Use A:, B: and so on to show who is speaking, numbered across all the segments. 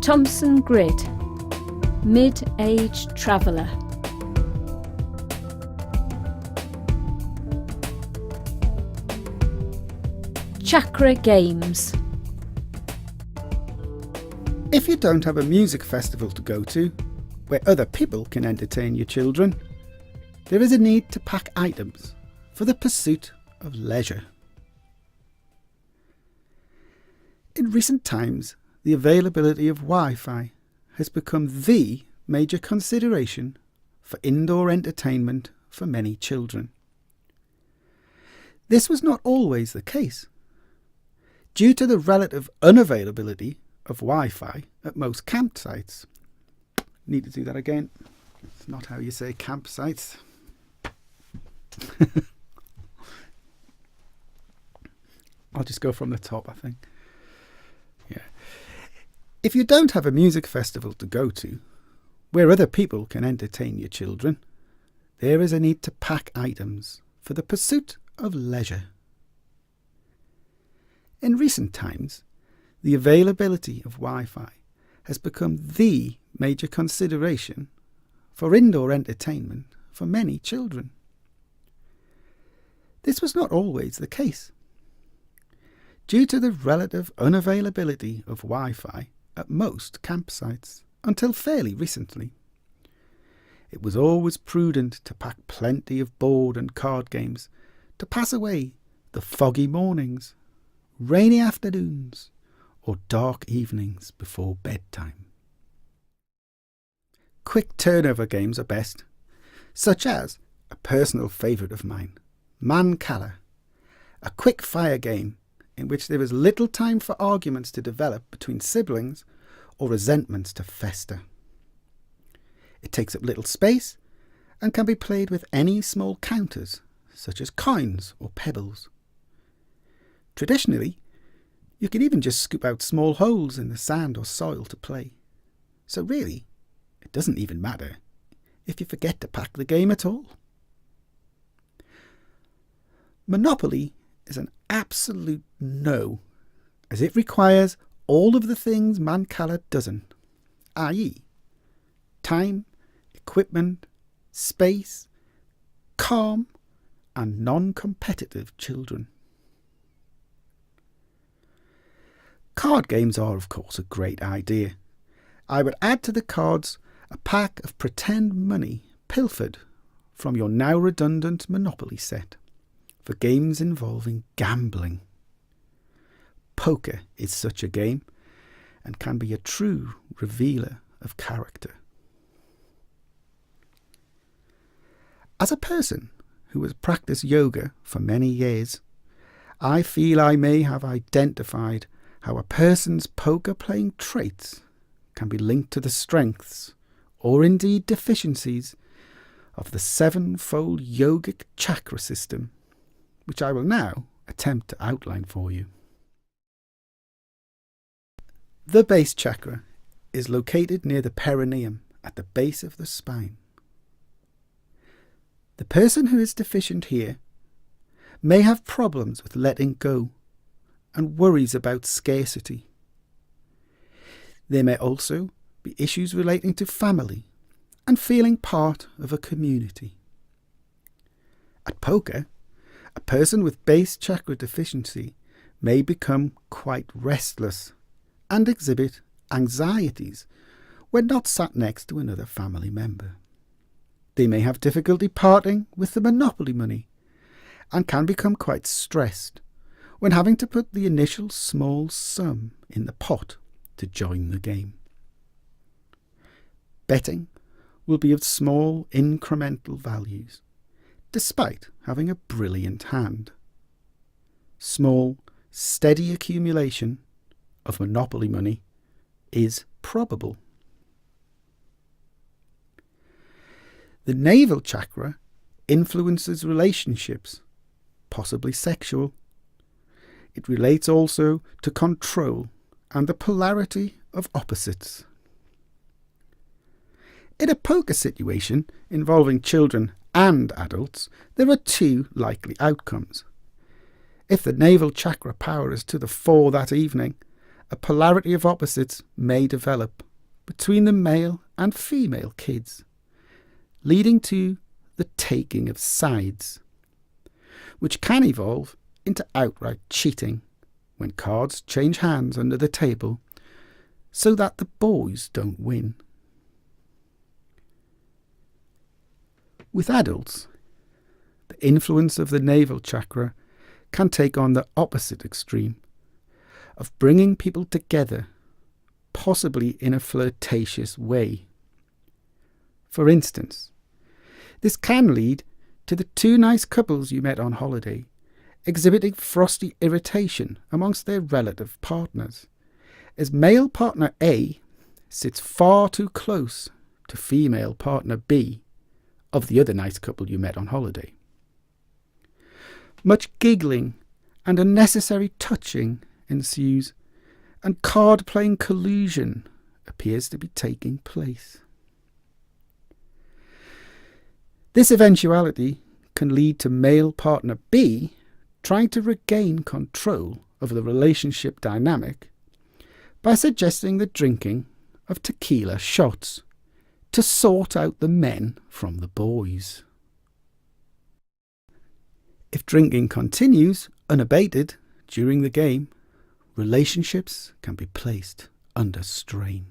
A: Thomson Grid, Mid-Age Traveller. Chakra Games.
B: If you don't have a music festival to go to, where other people can entertain your children, there is a need to pack items for the pursuit of leisure. In recent times, the availability of Wi-Fi has become the major consideration for indoor entertainment for many children. This was not always the case. Due to the relative unavailability of Wi-Fi at most campsites. Need to do that again. It's not how you say campsites. I'll just go from the top, I think. Yeah. If you don't have a music festival to go to, where other people can entertain your children, there is a need to pack items for the pursuit of leisure. In recent times, the availability of Wi-Fi has become the major consideration for indoor entertainment for many children. This was not always the case. Due to the relative unavailability of Wi-Fi at most campsites until fairly recently, it was always prudent to pack plenty of board and card games to pass away the foggy mornings, rainy afternoons, or dark evenings before bedtime. Quick turnover games are best, such as a personal favourite of mine, Man Calla, a quick fire game in which there is little time for arguments to develop between siblings or resentments to fester. It takes up little space and can be played with any small counters, such as coins or pebbles. Traditionally, you can even just scoop out small holes in the sand or soil to play. So really, it doesn't even matter if you forget to pack the game at all. Monopoly is an absolute no, as it requires all of the things Man Calla doesn't, i.e. time, equipment, space, calm, and non-competitive children. Card games are, of course, a great idea. I would add to the cards a pack of pretend money pilfered from your now redundant Monopoly set for games involving gambling. Poker is such a game and can be a true revealer of character. As a person who has practiced yoga for many years, I feel I may have identified how a person's poker-playing traits can be linked to the strengths, or indeed deficiencies, of the sevenfold yogic chakra system, which I will now attempt to outline for you. The base chakra is located near the perineum at the base of the spine. The person who is deficient here may have problems with letting go and worries about scarcity. There may also be issues relating to family and feeling part of a community. At poker, a person with base chakra deficiency may become quite restless and exhibit anxieties when not sat next to another family member. They may have difficulty parting with the Monopoly money and can become quite stressed when having to put the initial small sum in the pot to join the game. Betting will be of small incremental values, despite having a brilliant hand. Small, steady accumulation of Monopoly money is probable. The navel chakra influences relationships, possibly sexual. It relates also to control and the polarity of opposites. In a poker situation involving children and adults, there are two likely outcomes. If the navel chakra power is to the fore that evening, a polarity of opposites may develop between the male and female kids, leading to the taking of sides, which can evolve into outright cheating when cards change hands under the table so that the boys don't win. With adults, the influence of the navel chakra can take on the opposite extreme of bringing people together, possibly in a flirtatious way. For instance, this can lead to the two nice couples you met on holiday exhibiting frosty irritation amongst their relative partners, as male partner A sits far too close to female partner B of the other nice couple you met on holiday. Much giggling and unnecessary touching ensues, and card-playing collusion appears to be taking place. This eventuality can lead to male partner B trying to regain control of the relationship dynamic by suggesting the drinking of tequila shots to sort out the men from the boys. If drinking continues unabated during the game, relationships can be placed under strain.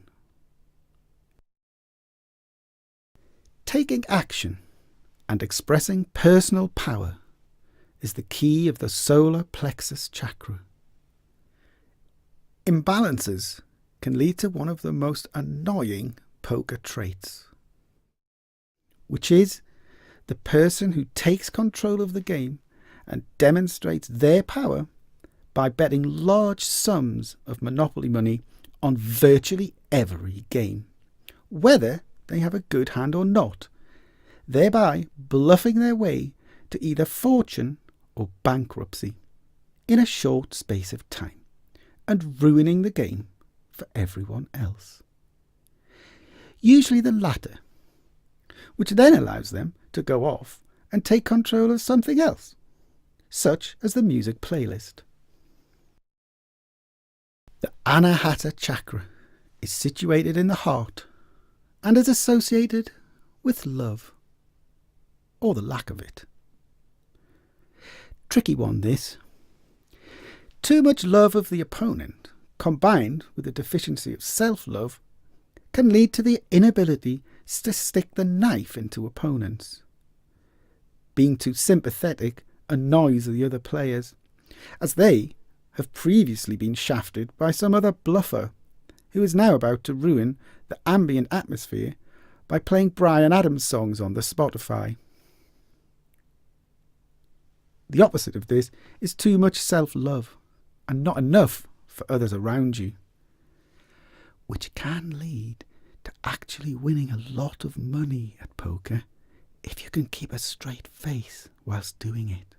B: Taking action and expressing personal power is the key of the solar plexus chakra. Imbalances can lead to one of the most annoying poker traits, which is the person who takes control of the game and demonstrates their power by betting large sums of Monopoly money on virtually every game, whether they have a good hand or not, thereby bluffing their way to either fortune or bankruptcy in a short space of time and ruining the game for everyone else. Usually the latter, which then allows them to go off and take control of something else, such as the music playlist. The Anahata chakra is situated in the heart and is associated with love, or the lack of it. Tricky one, this. Too much love of the opponent, combined with a deficiency of self-love, can lead to the inability to stick the knife into opponents. Being too sympathetic annoys the other players, as they have previously been shafted by some other bluffer who is now about to ruin the ambient atmosphere by playing Bryan Adams songs on the Spotify. The opposite of this is too much self-love and not enough for others around you, which can lead to actually winning a lot of money at poker if you can keep a straight face whilst doing it.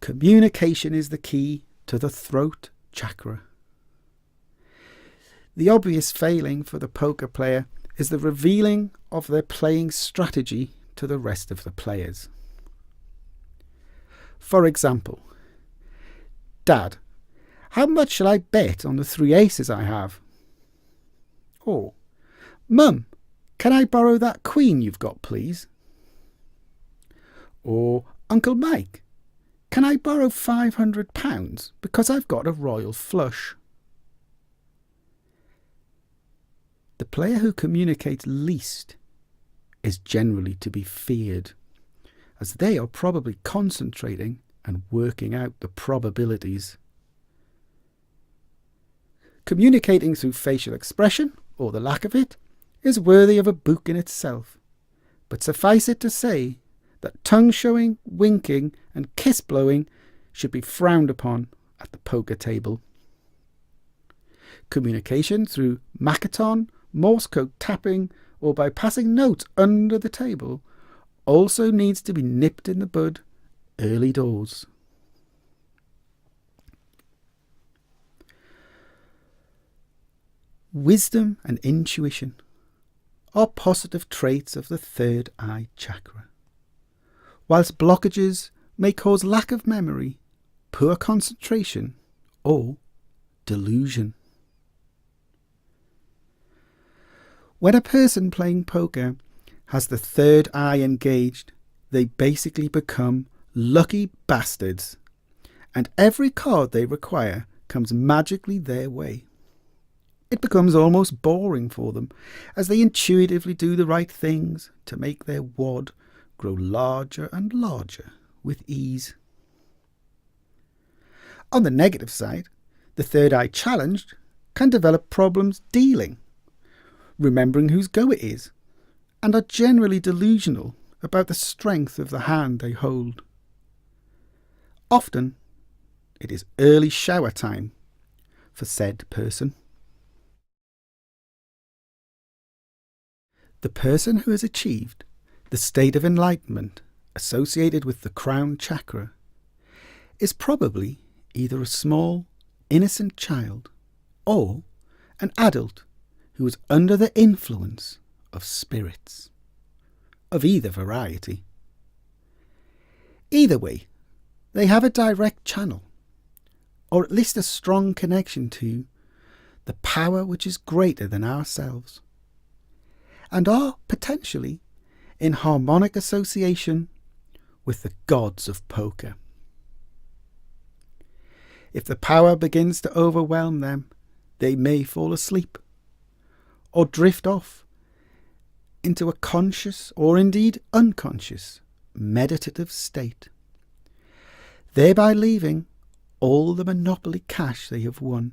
B: Communication is the key to the throat chakra. The obvious failing for the poker player is the revealing of their playing strategy to the rest of the players. For example, Dad, how much shall I bet on the 3 aces I have? Or, Mum, can I borrow that queen you've got, please? Or, Uncle Mike, can I borrow £500 because I've got a royal flush? The player who communicates least is generally to be feared, as they are probably concentrating and working out the probabilities. Communicating through facial expression, or the lack of it, is worthy of a book in itself, but suffice it to say that tongue showing, winking and kiss blowing should be frowned upon at the poker table. Communication through Makaton, Morse code tapping, or by passing notes under the table also needs to be nipped in the bud early doors. Wisdom and intuition are positive traits of the third eye chakra, whilst blockages may cause lack of memory poor concentration, or delusion. When a person playing poker has the third eye engaged, they basically become lucky bastards, and every card they require comes magically their way. It becomes almost boring for them as they intuitively do the right things to make their wad grow larger and larger with ease. On the negative side, the third eye challenged can develop problems dealing, remembering whose go it is, and are generally delusional about the strength of the hand they hold. Often, it is early shower time for said person. The person who has achieved the state of enlightenment associated with the crown chakra is probably either a small, innocent child or an adult who is under the influence of spirits of either variety. Either way, they have a direct channel, or at least a strong connection to, the power which is greater than ourselves, and are potentially in harmonic association with the gods of poker. If the power begins to overwhelm them, they may fall asleep or drift off into a conscious or indeed unconscious meditative state, thereby leaving all the monopoly cash they have won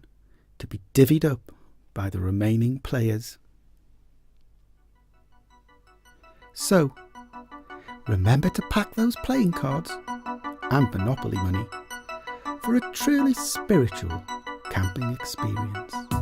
B: to be divvied up by the remaining players. So, remember to pack those playing cards and Monopoly money for a truly spiritual camping experience.